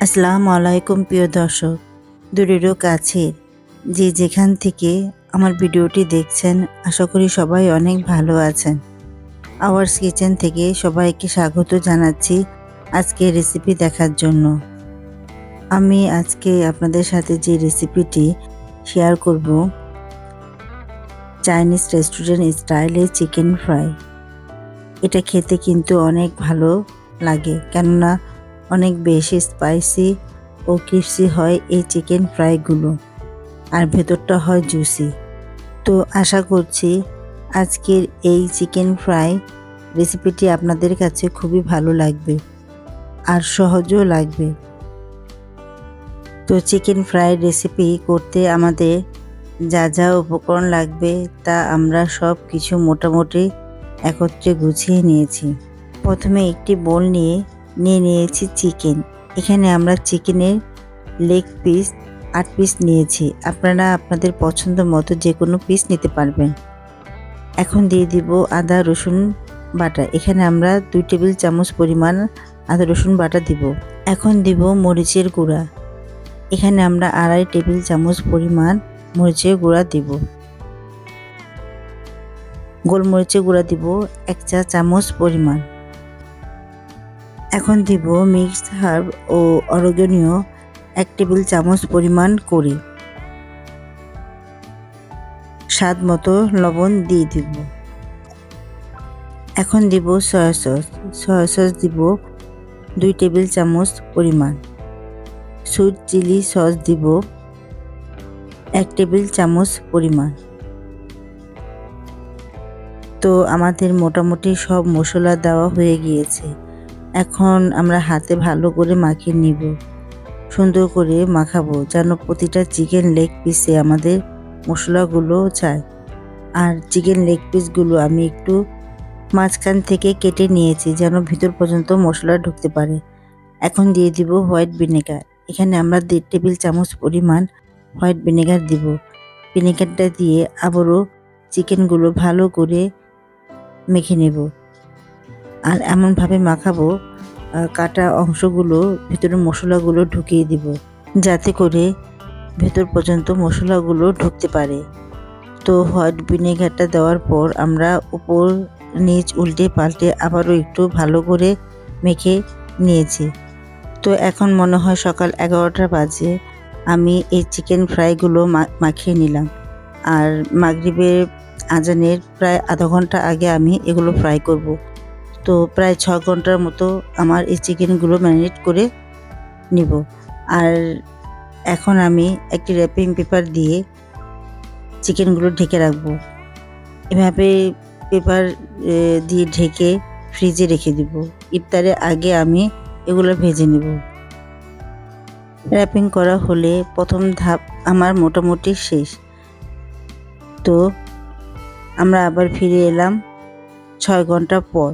আসসালামু আলাইকুম প্রিয় দর্শক, দূরেরও কাছের যে যেখান থেকে আমার ভিডিওটি দেখছেন, আশা করি সবাই অনেক ভালো আছেন। আওয়ার্স কিচেন থেকে সবাইকে স্বাগত জানাচ্ছি আজকে রেসিপি দেখার জন্য। আমি আজকে আপনাদের সাথে যে রেসিপিটি শেয়ার করব, চাইনিজ রেস্টুরেন্ট স্টাইলে চিকেন ফ্রাই। এটা খেতে কিন্তু অনেক ভালো লাগে, কেননা অনেক বেশি স্পাইসি ও ক্রিস্পি হয় এই চিকেন ফ্রাইগুলো, আর ভেতরটা হয় জুসি। তো আশা করছি আজকের এই চিকেন ফ্রাই রেসিপিটি আপনাদের কাছে খুবই ভালো লাগবে আর সহজও লাগবে। তো চিকেন ফ্রাই রেসিপি করতে আমাদের যা যা উপকরণ লাগবে তা আমরা সব কিছু মোটামুটি একত্রে গুছিয়ে নিয়েছি। প্রথমে একটি বোল নিয়ে নিয়েছি চিকেন। এখানে আমরা চিকেনের লেগ পিস 8 পিস নিয়েছি। আপনারা আপনাদের পছন্দ মতো যে কোনো পিস নিতে পারবেন। এখন দিয়ে দিব আদা রসুন বাটা। এখানে আমরা 2 টেবিল চামচ পরিমাণ আদা রসুন বাটা দিব। এখন দিব মরিচের গুঁড়া। এখানে আমরা 2.5 টেবিল চামচ পরিমাণ মরিচের গুঁড়া দিব। গোলমরিচের গুঁড়া দিব 1 চা চামচ পরিমাণ। এখন দিব মিক্সড হার্ব ও অরগ্যানো 1 টেবিল চামচ পরিমাণ করে। স্বাদ মতো লবণ দিয়ে দিব। এখন দিব সয়া সস। সয়া সস দিব 2 টেবিল চামচ পরিমাণ। সুইট চিলি সস দিব 1 টেবিল চামচ পরিমাণ। তো আমাদের মোটামুটি সব মশলা দেওয়া হয়ে গিয়েছে। এখন আমরা হাতে ভালো করে মাখিয়ে নিব। সুন্দর করে মাখাবো যেন প্রতিটা চিকেন লেগ পিসে আমাদের মশলাগুলো যায়। আর চিকেন লেগ পিসগুলো আমি একটু মাঝখান থেকে কেটে নিয়েছি যেন ভিতর পর্যন্ত মশলা ঢুকতে পারে। এখন দিয়ে দিব হোয়াইট ভিনেগার। এখানে আমরা 1.5 টেবিল চামচ পরিমাণ হোয়াইট ভিনেগার দিব। ভিনেগারটা দিয়ে আবারও চিকেনগুলো ভালো করে মেখে নেব। আর এমনভাবে মাখাবো কাটা অংশগুলো ভিতরে মশলাগুলো ঢুকিয়ে দিব, যাতে করে ভেতর পর্যন্ত মশলাগুলো ঢুকতে পারে। তো হোয়াইট ভিনেগারটা দেওয়ার পর আমরা উপর নিচ উল্টে পাল্টে আবারও একটু ভালো করে মেখে নিয়েছি। তো এখন মনে হয় সকাল 11টা বাজে। আমি এই চিকেন ফ্রাইগুলো মাখিয়ে নিলাম। আর মাগরিবের আজানের প্রায় আধা ঘন্টা আগে আমি এগুলো ফ্রাই করব। তো প্রায় 6 ঘন্টার মতো আমার এই চিকেনগুলো ম্যারিনেট করে নিব। আর এখন আমি একটি র্যাপিং পেপার দিয়ে চিকেনগুলো ঢেকে রাখবো। এভাবে পেপার দিয়ে ঢেকে ফ্রিজে রেখে দিব। ইফতারের আগে আমি এগুলো ভেজে নেব। র্যাপিং করা হলে প্রথম ধাপ আমার মোটামুটি শেষ। তো আমরা আবার ফিরে এলাম 6 ঘন্টা পর।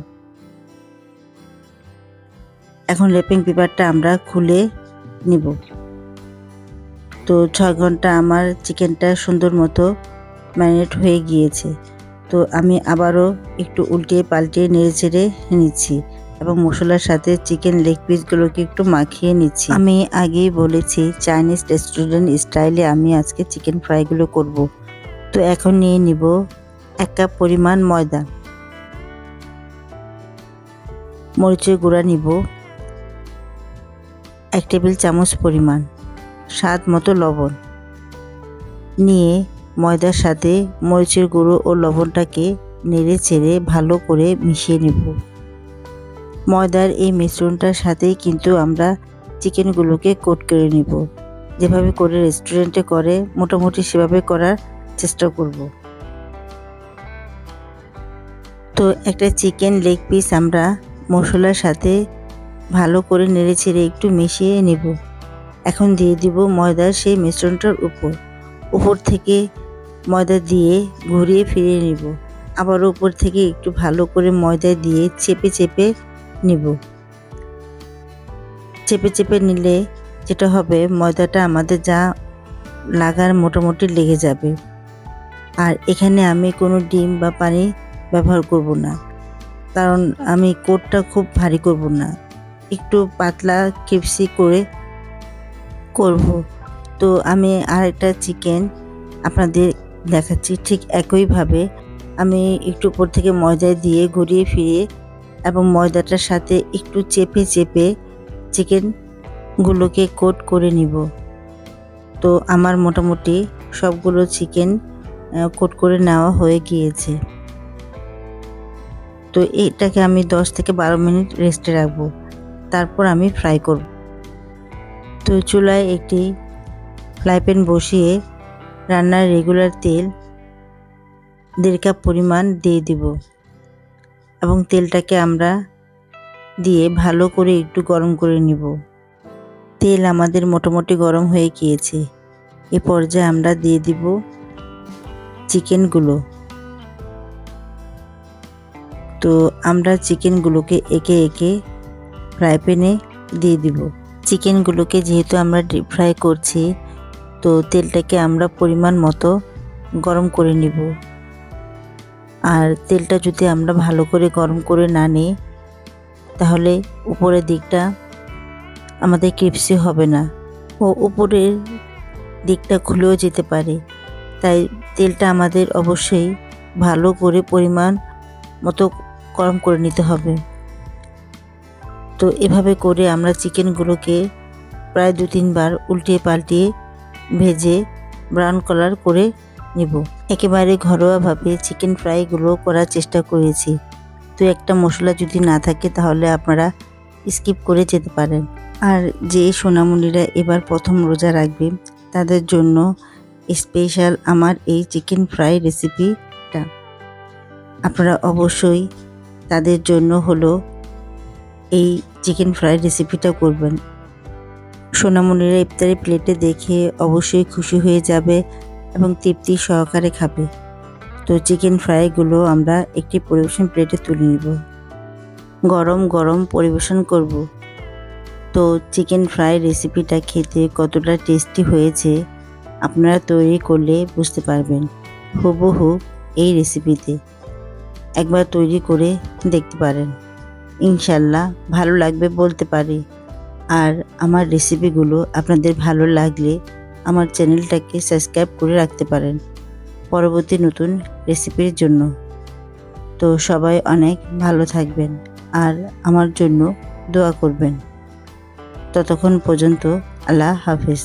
এখন র্যাপিং পেপারটা আমরা খুলে নিব। তো 6 ঘন্টা আমার চিকেনটা সুন্দর মতো ম্যারিনেট হয়ে গিয়েছে। তো আমি আবারও একটু উল্টিয়ে পাল্টিয়ে নেড়ে চেড়ে নিচ্ছি এবং মশলার সাথে চিকেন লেগ পিসগুলোকে একটু মাখিয়ে নিচ্ছি। আমি আগেই বলেছি চাইনিজ রেস্টুরেন্ট স্টাইলে আমি আজকে চিকেন ফ্রাইগুলো করব। তো এখন নিয়ে নিব 1 কাপ পরিমাণ ময়দা। মরিচের গুঁড়া নিব 1 টেবিল চামচ পরিমাণ। স্বাদ মতো লবণ নিয়ে ময়দার সাথে মরিচের গুঁড়ো ও লবণটাকে নেড়ে চেড়ে ভালো করে মিশিয়ে নেব। ময়দার এই মিশ্রণটার সাথেই কিন্তু আমরা চিকেনগুলোকে কোট করে নেব। যেভাবে করে রেস্টুরেন্টে করে মোটামুটি সেভাবে করার চেষ্টা করব। তো একটা চিকেন লেগ পিস আমরা মশলার সাথে ভালো করে নেড়ে চেড়ে একটু মিশিয়ে নেব। এখন দিয়ে দিব ময়দার সেই মিশ্রণটার উপর থেকে ময়দা দিয়ে ঘুরিয়ে ফিরিয়ে নেব। আবার উপর থেকে একটু ভালো করে ময়দা দিয়ে চেপে চেপে নেব। চেপে চেপে নিলে যেটা হবে, ময়দাটা আমাদের যা লাগার মোটামুটি লেগে যাবে। আর এখানে আমি কোনো ডিম বা পানি ব্যবহার করব না, কারণ আমি কোটটা খুব ভারী করব না। একটু পাতলা ক্রিপসি করে করব। তো আমি আরেকটা চিকেন আপনাদের দেখাচ্ছি। ঠিক একইভাবে আমি একটু উপর থেকে ময়দা দিয়ে ঘুরিয়ে ফিরিয়ে এবং ময়দাটার সাথে একটু চেপে চেপে চিকেনগুলোকে কোট করে নিব। তো আমার মোটামুটি সবগুলো চিকেন কোট করে নেওয়া হয়ে গিয়েছে। তো এটাকে আমি 10 থেকে 12 মিনিট রেস্টে রাখবো। তারপর আমি ফ্রাই করব। তো চুলায় একটি ফ্রাই প্যান বসিয়ে রান্নার রেগুলার তেল 1.5 কাপ পরিমাণ দিয়ে দিব এবং তেলটাকে আমরা দিয়ে ভালো করে একটু গরম করে নিব। তেল আমাদের মোটামুটি গরম হয়ে গিয়েছে। এ পর্যায়ে আমরা দিয়ে দিব চিকেনগুলো। তো আমরা চিকেনগুলোকে একে একে ফ্রাই প্যানে দিয়ে দিব। চিকেনগুলোকে যেহেতু আমরা ডিপ ফ্রাই করছি, তো তেলটাকে আমরা পরিমাণ মতো গরম করে নিব। আর তেলটা যদি আমরা ভালো করে গরম করে না নিই, তাহলে উপরের দিকটা আমাদের ক্রিপসি হবে না ও উপরের দিকটা খুলেও যেতে পারে। তাই তেলটা আমাদের অবশ্যই ভালো করে পরিমাণ মতো গরম করে নিতে হবে। তো এভাবে করে আমরা চিকেনগুলোকে প্রায় 2-3 বার উল্টিয়ে পাল্টিয়ে ভেজে ব্রাউন কালার করে নেব। একেবারে ঘরোয়াভাবে চিকেন ফ্রাইগুলো করার চেষ্টা করেছি। তো একটা মশলা যদি না থাকে তাহলে আপনারা স্কিপ করে যেতে পারেন। আর যে সোনামণিরা এবার প্রথম রোজা রাখবে তাদের জন্য স্পেশাল আমার এই চিকেন ফ্রাই রেসিপিটা। আপনারা অবশ্যই তাদের জন্য হলো এই চিকেন ফ্রাই রেসিপিটা করবেন। সোনামণিরা ইফতারি প্লেটে দেখে অবশ্যই খুশি হয়ে যাবে এবং তৃপ্তি সহকারে খাবে। তো চিকেন ফ্রাইগুলো আমরা একটি পরিবেশন প্লেটে তুলে নিব। গরম গরম পরিবেশন করব। তো চিকেন ফ্রাই রেসিপিটা খেতে কতটা টেস্টি হয়েছে আপনারা তৈরি করলে বুঝতে পারবেন। হুবহু এই রেসিপিতে একবার তৈরি করে দেখতে পারেন, ইনশাল্লাহ ভালো লাগবে বলতে পারি। আর আমার রেসিপিগুলো আপনাদের ভালো লাগলে আমার চ্যানেলটাকে সাবস্ক্রাইব করে রাখতে পারেন পরবর্তী নতুন রেসিপির জন্য। তো সবাই অনেক ভালো থাকবেন আর আমার জন্য দোয়া করবেন। ততক্ষণ পর্যন্ত আল্লাহ হাফেজ।